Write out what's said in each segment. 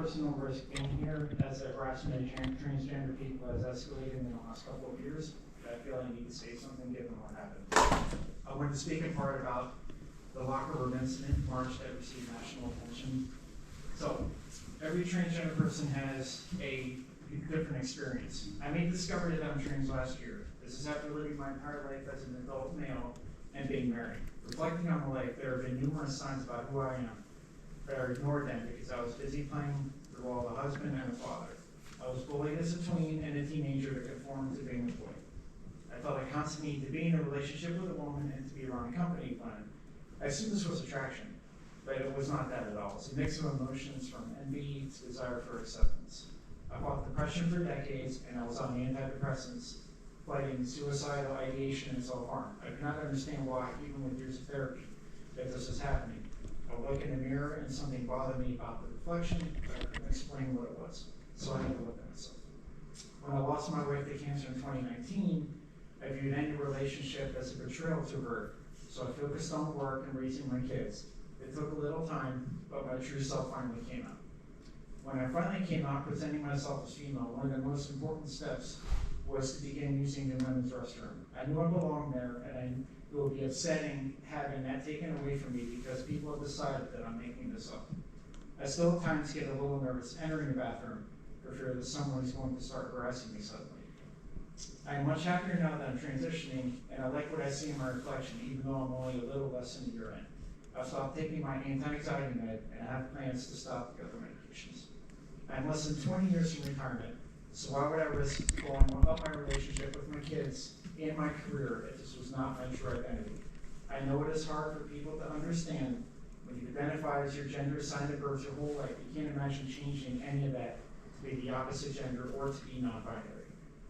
personal risk being here as the harassment of transgender people has escalated in the last couple of years. I feel I need to say something given what happened. I want to speak in part about the locker room incident in March that received national attention. So, every transgender person has a different experience. I made the discovery that I'm trans last year. This is after living my entire life as an adult male and being married. Reflecting on my life, there have been numerous signs about who I am, but I ignored them because I was busy playing the role of a husband and a father. I was bullied as a tween and a teenager to conform to being a boy. I felt a constant need to be in a relationship with a woman and to be around company fun. I assumed this was attraction, but it was not that at all. It's a mix of emotions from envy to desire for acceptance. I fought depression for decades, and I was on antidepressants, fighting suicidal ideation and self-harm. I could not understand why, even with years of therapy, that this was happening. I would look in the mirror and something bothered me about the reflection, but I couldn't explain what it was, so I had to look at myself. When I lost my wife to cancer in 2019, I viewed any relationship as a betrayal to her, so I focused on work and raising my kids. It took a little time, but my true self finally came out. When I finally came out presenting myself as female, one of the most important steps was to begin using the women's restroom. I knew I belonged there, and it would be upsetting having that taken away from me because people have decided that I'm making this up. I still at times get a little nervous entering the bathroom for fear that someone is going to start harassing me suddenly. I am much happier now that I'm transitioning, and I like what I see in my reflection, even though I'm only a little less than a year in. I've stopped taking my anti-anxiety med, and I have plans to stop the other medications. I'm less than 20 years from retirement, so why would I risk blowing up my relationship with my kids and my career if this was not my true identity? I know it is hard for people to understand when you identify as your gender assigned at birth your whole life. You can't imagine changing any of that to be the opposite gender or to be non-binary.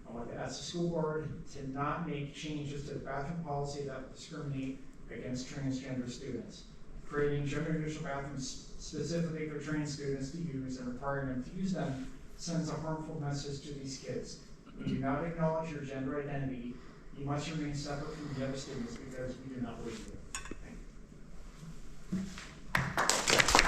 I want to ask the school board to not make changes to the bathroom policy that will discriminate against transgender students. Creating gender-neutral bathrooms specifically for trans students to use and requiring them to use them sends a harmful message to these kids. When you do not acknowledge your gender identity, you must remain separate from the other students because we do not believe you. Thank you.